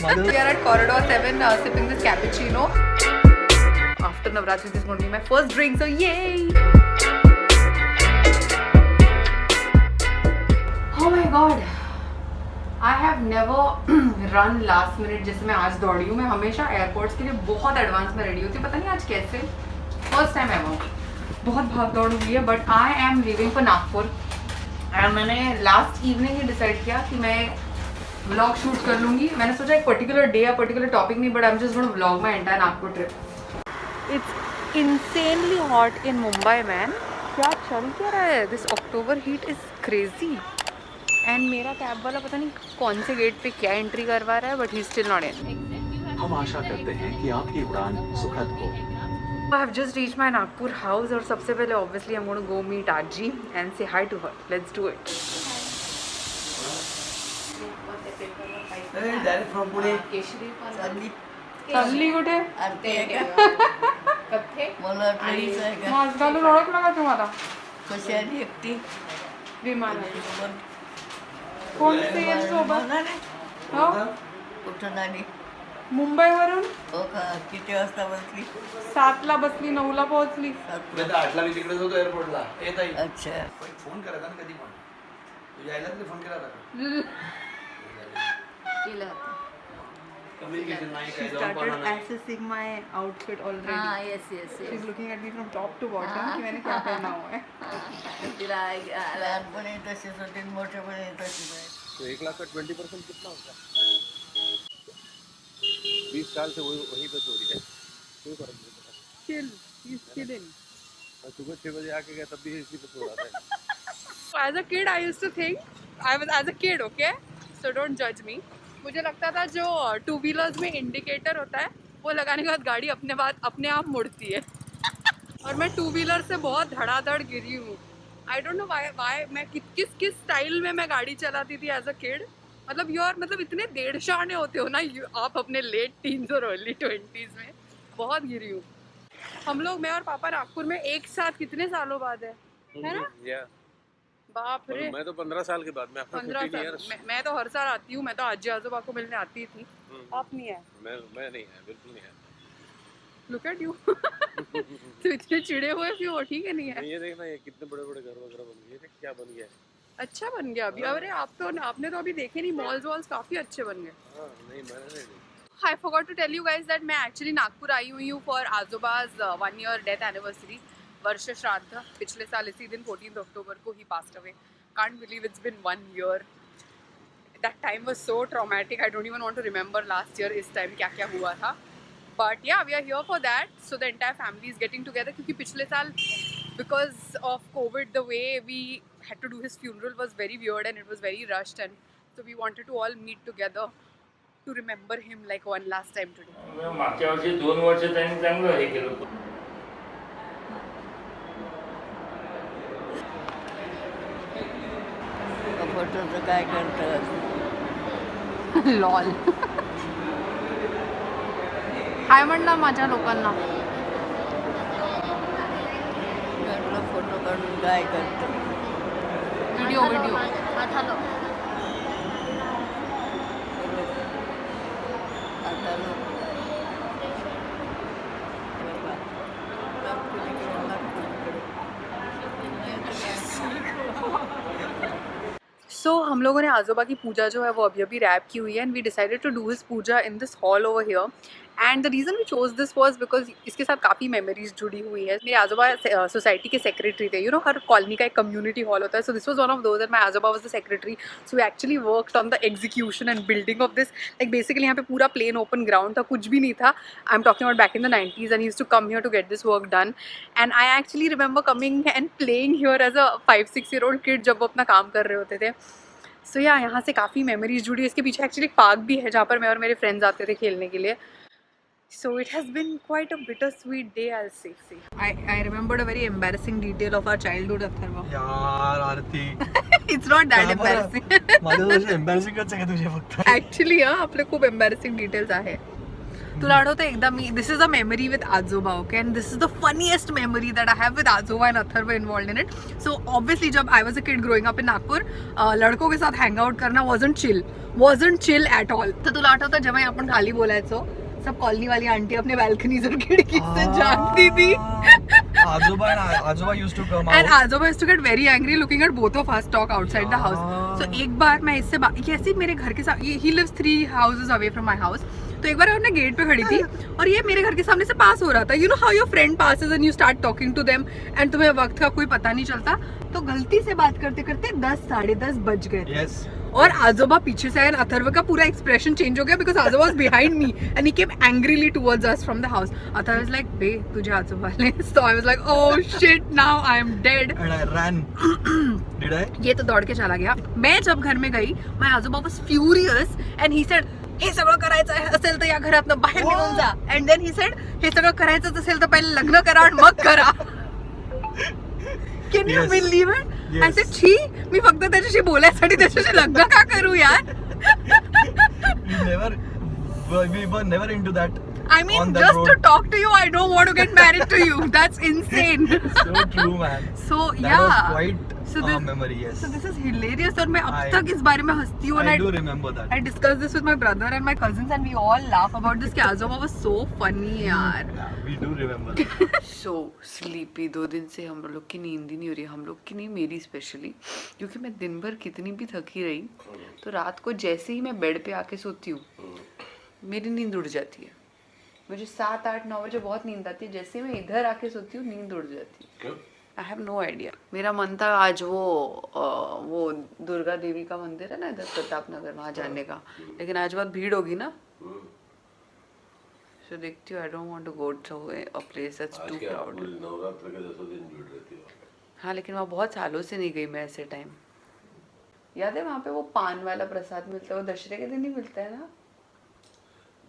We are at Corridor 7 sipping this cappuccino. After Navratri, this is going to be my first drink, so yay! Oh my god! I have never run last minute जैसे मैं आज दौड़ी हूँ. मैं हमेशा airports के लिए बहुत एडवांस में रेडी होती हूँ. पता नहीं आज कैसे. First time ever. बहुत भाग दौड़ हुई है, but I M living for Nagpur. And मैंने लास्ट इवनिंग ही डिसाइड किया कि मैं व्लॉग शूट कर लूँगी. मैंने सोचा एक पर्टिकुलर डे या पर्टिकुलर टॉपिक नहीं, but I am just going to vlog my entire Nagpur trip. It's insanely hot in Mumbai man. क्या चल क्या रहा है? This October heat is crazy. And मेरा कैब वाला पता नहीं कौन से गेट पे क्या एंट्री करवा रहा है, but he still not in. हम आशा करते हैं कि आपकी उड़ान सुखद हो. I have just reached my Nagpur house और सबसे पहले obviously I'm going to go meet Aji and say hi to her. Let's do it. Direct from Pune. चालली कुठे? मला ट्रेनचं आहे का? माझं घालून ओळखलं का तुम्हाला? कशी आली एकटी? विमानात. कोण येईल सोबत? हो? कुठून आली? मुंबईवरून हो का? किती वाजता बसली? 7ला बसली, 9ला पोहोचली. मी तर 8ला मी तिकडेच होतो एअरपोर्टला. येत आहे. अच्छा. फोन करायचा ना कधी पण. तुझ्या आईला तरी फोन केला होता का? कम्युनिकेशन नाही काय She जाऊन started पाहणार नाही. assessing my outfit already. हाँ yes yes She's yes. looking at me from top to bottom कि मैंने क्या पहना हुआ है. तिला लहानपणी तशीच होती मोठेपणी तशीच आहे. तो 1 लाख का 20% कितना होता? 20 साल से वही पे सो रही है. कोई फर्क नहीं पड़ता. Chill. He's chilling. मैं सुबह 6 बजे आके गया तब भी इसी पे सो रहा था. As a kid, I used to think I was as a kid, okay? So don't judge me. मुझे लगता था जो टू व्हीलर्स में इंडिकेटर होता है वो लगाने के बाद गाड़ी अपने आप मुड़ती है. और मैं टू व्हीलर से बहुत धड़ाधड़ गिरी हूँ. आई डोंट नो वाई मैं किस स्टाइल में मैं गाड़ी चलाती थी एज अ किड. मतलब इतने डेढ़ शाने होते हो ना आप अपने लेट टीन्स और अर्ली 20s में. बहुत गिरी हूँ. हम लोग मैं और पापा नागपुर में एक साथ कितने सालों बाद है ना? बाप रे. मैं तो 15 साल के बाद में 15 साल. मैं तो हर साल आती हूँ. मैं तो आजी आजोबा को मिलने आती थी. आप नहीं है? मैं नहीं है, बिल्कुल नहीं है. Look at you. तो इतने चिड़े हुए क्यों? ठीक है, नहीं है. ये देखना ये कितने बड़े-बड़े घर वगैरह बन गए. ये देख क्या बन गया है. अच्छा बन गया अभी. अरे आपने तो अभी देखे नहीं. मॉल्स वॉल्स काफी अच्छे बन गए. हां नहीं मैंने नहीं. I forgot to tell you guys that मैं actually नागपुर आई हुई हूँ for आजोबा's 1 year death anniversary. वर्ष श्राद्ध. पिछले साल इसी दिन 14 अक्टूबर को ही passed away. Can't believe it's been 1 year. That time was so traumatic. I don't even want to remember last year इस time क्या हुआ था. But yeah, we are here for that. So the entire family is getting together. क्योंकि पिछले साल because of COVID, the way we had to do his funeral was very weird and it was very rushed, and so we wanted to all meet together to remember him like one last time today. मागच्या वर्षी 2 वर्ष त्यांनी चांगलं हे केलं. फोटोचं काय करतं? Lol. हाय म्हणला माझ्या लोकांना. म्हटलं फोटो काढून काय करतं? व्हिडिओ आता लोक सो हम लोगों ने आजोबा की पूजा जो है वो अभी रैप की हुई है. And we decided to do his puja in this hall over here. And the reason we chose this was because इसके साथ काफ़ी मेमोरीज जुड़ी हुई है. मेरे आजोबा सोसाइटी के सेक्रेटरी थे. यू नो हर कॉलोनी का एक कम्युनिटी हॉल होता है. So this was one of those and my आजोबा was the secretary. So we actually worked on the execution and building of this. Like basically यहाँ पे पूरा plane open ground था. कुछ भी नहीं था. I am talking about back in the 90s and used to come here to get this work done. And I actually remember coming and playing here as a 5-6 year old kid जब वो अपना काम कर रहे होते थे. सो या यहाँ से काफ़ी मेमोरीज जुड़ी. इसके पीछे एक्चुअली पार्क भी है जहाँ पर मैं और मेरे फ्रेंड्स आते थे खेलने के लिए. So it has been quite a bittersweet day, I'll say. I remembered a very embarrassing detail of our childhood, Atharva. यार आरती. It's not that embarrassing. माझं एम्बॅरेसिंगच आहे का तुझे फक्त? Actually, आपले खूप embarrassing details आहे. तुला आठवतं एकदा मी this is a memory with आजोबा okay and this is the funniest memory that I have with आजोबा and Atharva involved in it. So obviously जब I was a kid growing up in Nagpur लड़कों के साथ हँग आउट करना wasn't chill at all. तर तुला आठवतं जेव्हा आपण खाली बोलायचो सब कॉलनी वाली आंटी अपने बाल्कनीज और खिड़की से झांकती थी. आजोबा used to come And out. Azoba used to get very angry looking at both of us talk outside the house. So एक बार मैं इससे ये ऐसे मेरे घर के साथ he lives 3 houses away from my house. तो एक बार मैं अपने गेट पे खड़ी थी और ये मेरे घर के सामने से पास हो रहा था. You know how your friend passes and you start talking to them and तुम्हें वक्त का कोई पता नहीं चलता. तो गलती से बात करते करते 10 साढ़े 10 बज गए. Yes. और आजोबा पीछे से एंड अथर्व का पूरा एक्सप्रेशन चेंज हो गया बिकॉज आजोबा was behind me and he came angrily towards us from the house. Atharva was like बे तुझे आजोबा ले. So I was like oh shit now I am dead. And I ran. Did I? ये तो दौड़ के चला गया. मैं जब घर में गई माय आजोबा was furious and he said हे सगळं करायचं असेल तर या घरातनं बाहेर निघून जा. एंड देन ही सेड हे सगळं करायचं असेल तर पहिले लग्न करा आणि मग करा. Can you Yes. believe it? Yes. I said, छी मी फक्त त्याच्याशी बोलायसाठी त्याच्याशी लग्न का करू यार. We were never into that. I mean, on that just road. to talk to you, I don't want to get married to you. That's insane. So true, man. So That yeah. was quite So a this- memory. Yes. So this is hilarious और मैं अब I- तक इस बारे में हंसती हूँ. I do remember that. I discuss this with my brother and my cousins and we all laugh about this. कि आजोबा was so funny यार. Yeah, we do remember that. So sleepy. 2 दिन से हम लोग की नींद ही नहीं हो रही. हम लोग की नहीं, मेरी स्पेशली, क्योंकि मैं दिन भर कितनी भी थकी रही तो रात को जैसे ही मैं बेड पे आके सोती हूँ मेरी नींद उड़ जाती है. मुझे 7, 8, 9 बजे बहुत नींद आती है. जैसे ही मैं इधर आके सोती हूँ नींद उड़ जाती है. I have no idea. मेरा मन था आज वो दुर्गा देवी का मंदिर है ना इधर प्रताप नगर वहाँ जाने का, लेकिन आज बहुत भीड़ होगी ना. सो देखती हूँ. I don't want to go to a place that's too crowded. Navratra के 10 दिन भीड़ रहती है. हाँ लेकिन वहाँ बहुत सालों से नहीं गई मैं ऐसे टाइम. याद है वहाँ पे वो पान वाला प्रसाद मिलता है, वो दशहरे के दिन ही मिलता है ना.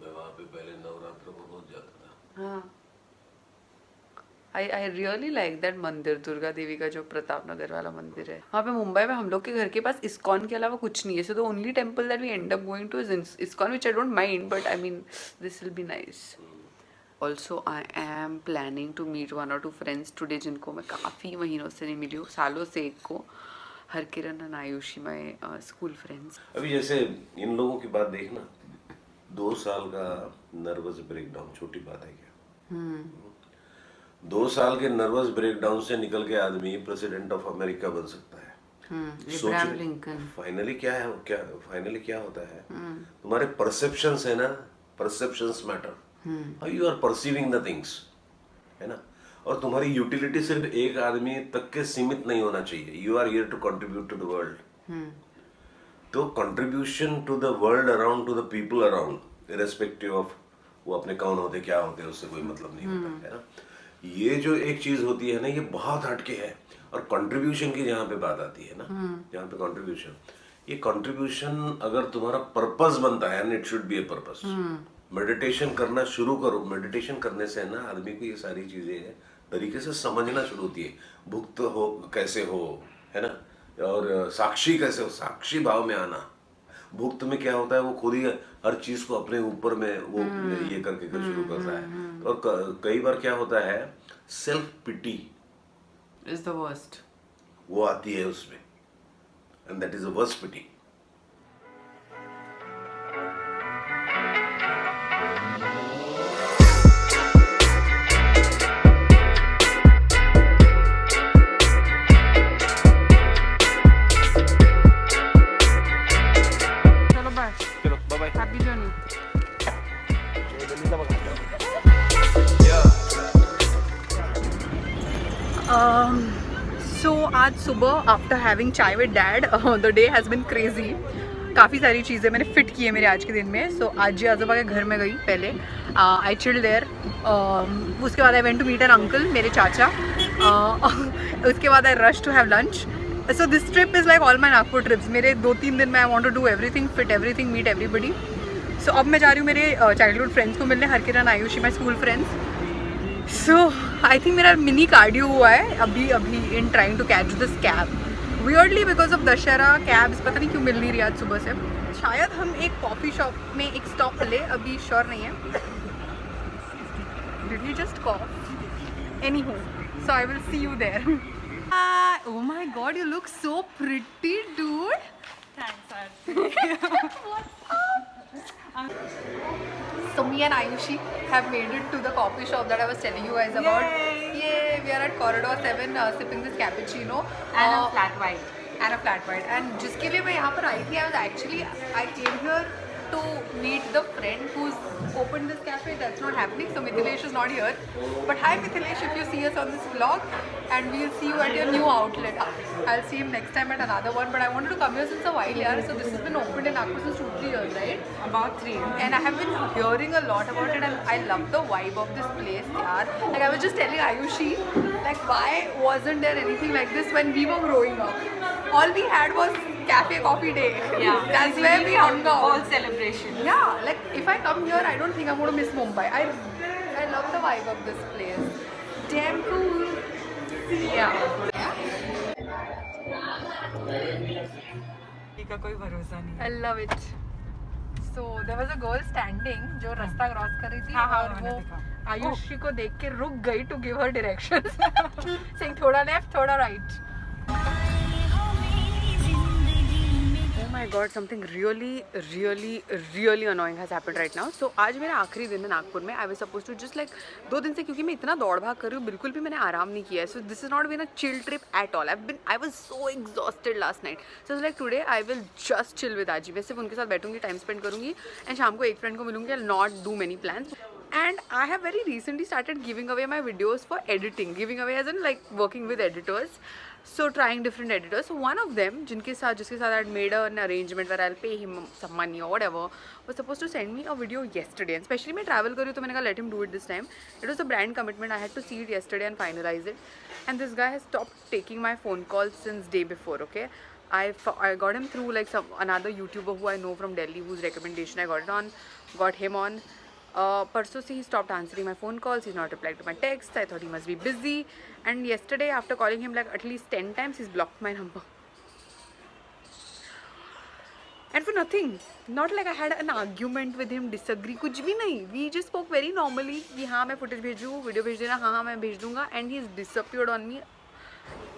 मैं वहाँ पे पहले नवरात्र को रोज जाता था. हाँ. I really like that मंदिर दुर्गा देवी का जो प्रताप नगर वाला मंदिर है. वहाँ पे मुंबई में हम लोग के घर के पास इस्कॉन के अलावा कुछ नहीं है. So the only temple that we end up going to is ISKCON which I don't mind but I mean this will be nice. Also I am planning to meet 1 or 2 friends today जिनको मैं काफ़ी महीनों से नहीं मिली हूँ, सालों से. एक को Harkiran and Ayushi my school friends. अभी जैसे इन लोगों की बात देखना, 2 साल का नर्वस ब्रेकडाउन छोटी बात है क्या? 2 साल के नर्वस ब्रेकडाउन से निकल के आदमी प्रेसिडेंट ऑफ अमेरिका बन सकता है. इब्राहिम लिंकन. फाइनली क्या होता है, तुम्हारे परसेप्शंस है ना, perceptions matter. How you are perceiving the things, है ना. और तुम्हारी यूटिलिटी सिर्फ एक आदमी तक के सीमित नहीं होना चाहिए. You are here to contribute to the world. तो contribution to the world around, to the people around, irrespective of वो अपने कौन होते क्या होते उससे कोई मतलब नहीं होता है ना. ये जो एक चीज होती है ना, ये बहुत हटके है. और कंट्रीब्यूशन की जहाँ पे बात आती है ना, जहाँ पे कंट्रीब्यूशन, ये कंट्रीब्यूशन अगर तुम्हारा पर्पस बनता है and it should be a purpose. Meditation करना शुरू करो. मेडिटेशन करने से ना आदमी को ये सारी चीजें तरीके से समझना शुरू होती है. भुक्त हो कैसे हो, है ना, और साक्षी कैसे हो, साक्षी भाव में आना. भुक्त में क्या होता है, वो खुद ही हर चीज को अपने ऊपर में वो ये करके शुरू करता है. और कई बार क्या होता है, self pity is the worst. वो आती है उसमें, and that is the worst pity. चलो बाय. चलो bye bye. Happy journey. So आज सुबह after having chai with dad the day has been crazy. काफ़ी सारी चीज़ें मैंने फिट की है मेरे आज के दिन में. सो आज जी आजोबा के घर में गई पहले. I chilled there. उसके बाद I went to meet an uncle, मेरे चाचा. उसके बाद I rush to have lunch. So this trip is like all my Nagpur trips. मेरे 2-3 दिन में I want to do everything, fit everything, meet everybody. So अब मैं जा रही हूँ मेरे चाइल्डहुड फ्रेंड्स को मिलने, Harkiran, Ayushi, my school friends. So I think मेरा मिनी कार्डियो हुआ है अभी in trying to catch this cab. Weirdly because of Dussehra cabs पता नहीं क्यों मिल नहीं रही आज सुबह से. शायद हम एक कॉफ़ी शॉप में एक स्टॉप ले, अभी श्योर नहीं है. Did he just cough? Anywho, so I will see you there. Oh my god, you look so pretty, dude. Thanks, So me and Ayushi have made it to the coffee shop that I was telling you guys about. Yay! We are at Corridor 7 sipping this cappuccino. And a flat white. And a flat white. And जिसके लिए मैं यहाँ पर आई थी, I came here to meet the friend who's opened this cafe. That's not happening, so Mithilesh is not here. But hi Mithilesh, if you see us on this vlog, and we'll see you at your new outlet. I'll see him next time at another one. But I wanted to come here since a while, yaar. So this has been opened in Nagpur since 2-3 years, right? About 3. And I have been hearing a lot about it, and I love the vibe of this place, yaar. Like I was just telling Ayushi, like why wasn't there anything like this when we were growing up? All we had was cafe coffee day. Yeah. That's where we hung out. All celebration. Yeah, like if I come here, I don't think I'm going to miss Mumbai. I love the vibe of this place. Damn cool. Yeah. का कोई भरोसा नहीं. I love it. So there was a girl standing जो रास्ता cross कर रही थी और वो आयुषी को देख के रुक गई to give her directions. Saying थोड़ा left, थोड़ा right. Oh my god, something really annoying has happened right now. So आज मेरा आखिरी दिन है नागपुर में. I was supposed to just like 2 दिन से क्योंकि मैं इतना दौड़ भाग कर रही हूँ, बिल्कुल भी मैंने आराम नहीं किया है. So this has not been a chill trip at all. I was so exhausted last night. So I was like today I will just chill with Aji. मैं सिर्फ उनके साथ बैठूंगी, टाइम स्पेंड करूँगी एंड शाम को एक फ्रेंड को मिलूंगी. I'll not do many plans. And I have very recently started giving away my videos for editing. Giving away as in like working with editors. So trying different editors. So one of them, जिसके साथ I had made an arrangement where I'll pay him some money or whatever, was supposed to send me a video yesterday. And especially मैं travel कर रही हूँ तो मैंने कहा let him do it this time. It was a brand commitment. I had to see it yesterday and finalize it. And this guy has stopped taking my phone calls since day before. Okay. I got him through like another YouTuber who I know from Delhi, whose recommendation I got him on. Parso se he stopped answering my phone calls. He's not replying to my texts. I thought he must be busy. And yesterday, after calling him like at least 10 times, he's blocked my number. And for nothing. Not like I had an argument with him, disagree, कुछ भी नहीं. We just spoke very normally. कि हाँ मैं footage भेजूँ, video भेज देना, हाँ मैं भेज दूँगा. And he's disappeared on me.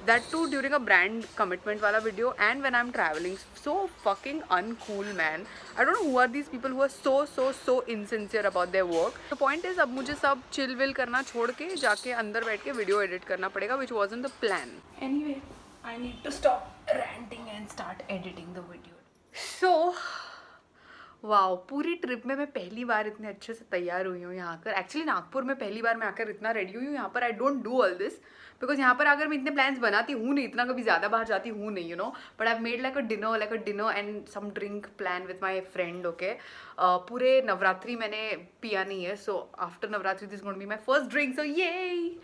That too during a brand commitment wala video and when I'm traveling. So fucking uncool, man. I don't know who are these people who are so insincere about their work. The point is अब मुझे सब chill will करना छोड़ के जाके अंदर बैठ के video edit करना पड़ेगा, which wasn't the plan. Anyway, I need to stop ranting and start editing the video. So wow, पूरी ट्रिप में मैं पहली बार इतने अच्छे से तैयार हुई हूँ यहाँ कर. एक्चुअली नागपुर में पहली बार मैं आकर इतना रेडी हुई हूँ. यहाँ पर I don't do all this because यहाँ पर अगर मैं इतने प्लान्स बनाती हूँ नहीं, इतना कभी ज़्यादा बाहर जाती हूँ नहीं, you know. But I made like a dinner and some drink plan with my friend. Okay, पूरे नवरात्रि मैंने पिया नहीं है. So after Navratri this going to be my first drink. So ये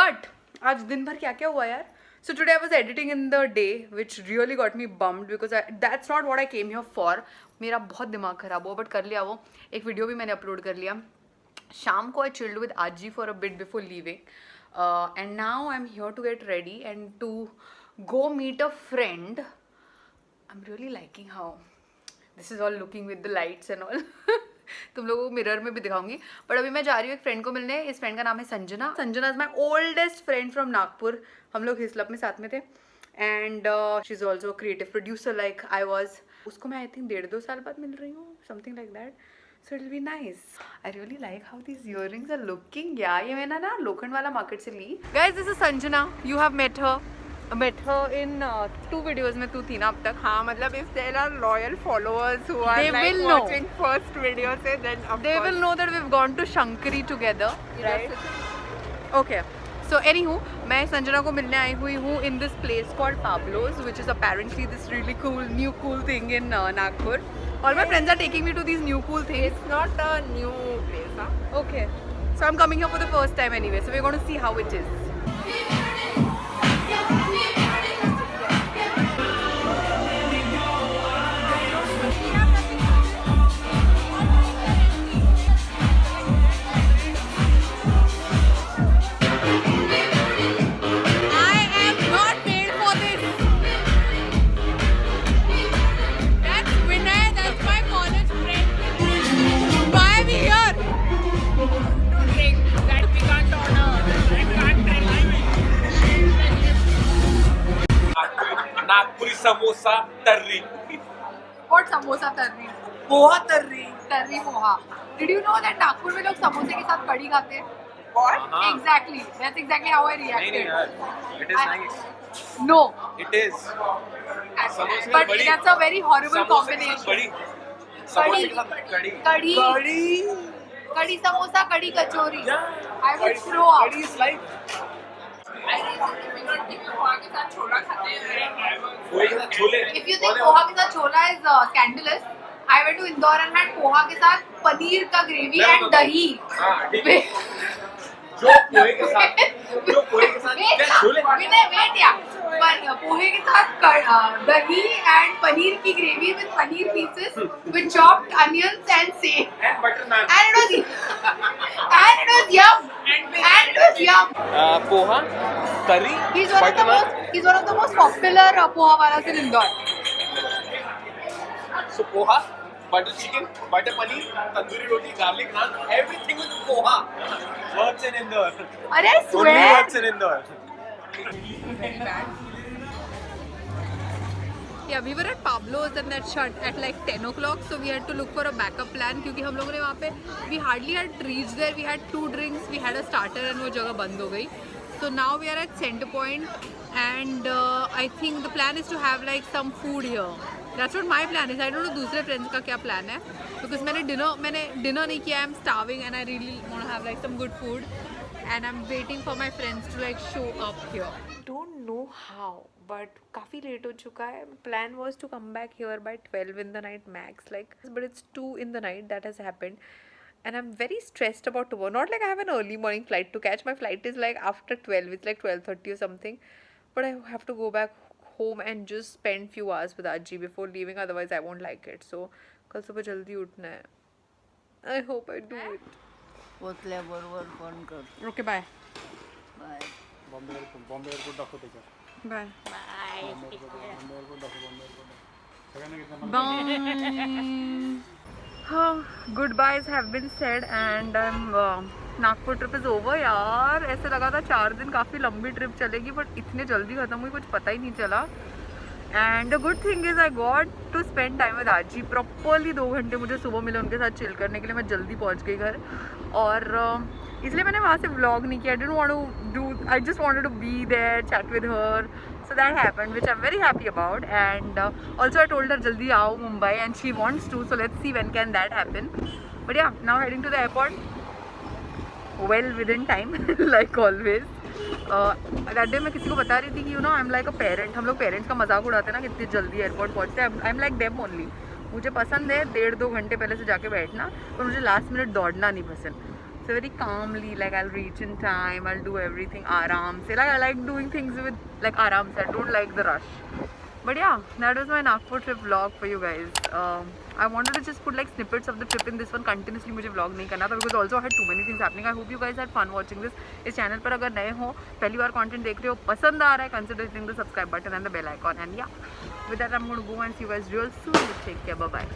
बट आज दिन भर क्या क्या हुआ यार. So today I was editing in the day, which really got me bummed because that's not what I came here for. मेरा बहुत दिमाग खराब हुआ, बट कर लिया वो. एक वीडियो भी मैंने अपलोड कर लिया. शाम को I chilled with Aji for a bit before leaving. And now I'm here to get ready and to go meet a friend. I'm really liking how this is all looking with the lights and all. तुम लोगों को mirror में भी दिखाऊंगी. But अभी मैं जा रही हूँ एक फ्रेंड को मिलने. इस फ्रेंड का नाम है Sanjana. Sanjana is my oldest friend from Nagpur. हम लोग हिस्लप में साथ में थे. And she is also creative producer like I was. उसको मैं आई थिंक 1.5-2 साल बाद मिल रही हूँ, something like that. So it will be nice. I really like how these earrings are looking. या ये मैंने ना लोखंड वाला मार्केट से ली. Guys this is Sanjana. You have met her in 2 videos में तू थी ना अब तक. हाँ, मतलब if there are loyal followers who are They like will know. watching first video से, then of They course. will know that we've gone to Shankari together, right? Okay. So anywho, मैं संजना को मिलने आई हुई हूँ in this place called Pablo's, which is apparently this really cool thing in Nagpur. All my friends are taking me to these new cool things. It's not a new place, huh? Okay. So I'm coming here for the first time anyway. So we're going to see how it is. Nagpuri samosa tarri What samosa tarri? Poha tarri Tarri poha. Did you know that Nagpur में लोग समोसे के साथ कड़ी खाते हैं? What? Exactly. That's exactly how I reacted. It is nice No. It is समोसे But बड़ी that's a very horrible combination. बड़ी समोसे के साथ कड़ी कड़ी कड़ी समोसा कड़ी कचौरी I would throw up. कड़ी is like chole If you think poha के साथ छोला is scandalous, I went to Indore and had poha के साथ पनीर का ग्रेवी and दही. हाँ ठीक है जो पोहे के साथ क्या छोले Wait yeah. पर पोहे के साथ दही and पनीर की gravy with paneer pieces with chopped onions and sage. And butter naan And it was yum. And it was yum. Poha tarri He's one of the most popular poha walas in Indore. So poha, butter chicken, butter paneer, tandoori roti, garlic naan, everything with poha. Works in Indore. Arey, I Only swear. works in Indore. Yeah, we were at Pablo's and that shut at like 10 o'clock, so we had to look for a backup plan क्योंकि हम लोगों ने वहाँ पे we hardly had reached there. We had 2 drinks, we had a starter and वो जगह बंद हो गई. So now we are at Center Point and I think the plan is to have like some food here. That's what my plan is. I don't know दूसरे friends का क्या plan है because मैंने dinner नहीं किया. I'm starving and I really want to have like some good food and I'm waiting for my friends to like show up here. Don't know how, but काफ़ी late हो चुका है. Plan was to come back here by 12 in the night max, like, but it's 2 in the night that has happened. And I'm very stressed about tomorrow. Not like I have an early morning flight to catch. My flight is like after 12. It's like 12:30 or something. But I have to go back home and just spend few hours with Aji before leaving. Otherwise, I won't like it. So, कल सुबह जल्दी उठना है. I hope I do it. पोचल्याबरोबर phone कर. Okay, bye. Bye. Bombay airport दाखव त्याच्यात. Bye. Bombay airport दाखव. सगळ्यांना किती Bye. Goodbyes have been said and Nagpur trip is over यार. ऐसे लगा था 4 दिन काफ़ी लंबी ट्रिप चलेगी बट इतने जल्दी ख़त्म हुई कुछ पता ही नहीं चला. And the good thing is I got to spend time with aaji. Properly 2 घंटे मुझे सुबह मिले उनके साथ चिल करने के लिए. मैं जल्दी पहुंच गई घर और इसलिए मैंने वहाँ से व्लॉग नहीं किया. I just wanted to be there, chat with her. So that happened, which I'm very happy about. And also I told her jaldi aao Mumbai and she wants to. So let's see when can that happen. But yeah, now heading to the airport. Well within time, like always. That day मैं किसी को बता रही थी कि I'm like a parent. हम लोग parents का मजाक उड़ाते हैं ना कितनी जल्दी एयरपोर्ट पहुँचते हैं. I'm like them only. मुझे पसंद है 1.5-2 घंटे पहले से जाके बैठना, पर मुझे लास्ट मिनट दौड़ना नहीं पसंद. So very calmly, like I'll reach in time, I'll do everything आराम से. Like I like doing things with like आराम से. I don't like the rush. But yeah, that was my Nagpur trip vlog for you guys. I wanted to just put like snippets of the trip in this one. Continuously मुझे vlog नहीं करना था because also I had too many things happening. I hope you guys had fun watching this. इस channel पर अगर नए हो, पहली बार content देख रहे हो, पसंद आ रहा है, consider hitting the subscribe button and the bell icon. And yeah, with that I'm going to go and see you guys real soon. Take care. Bye bye.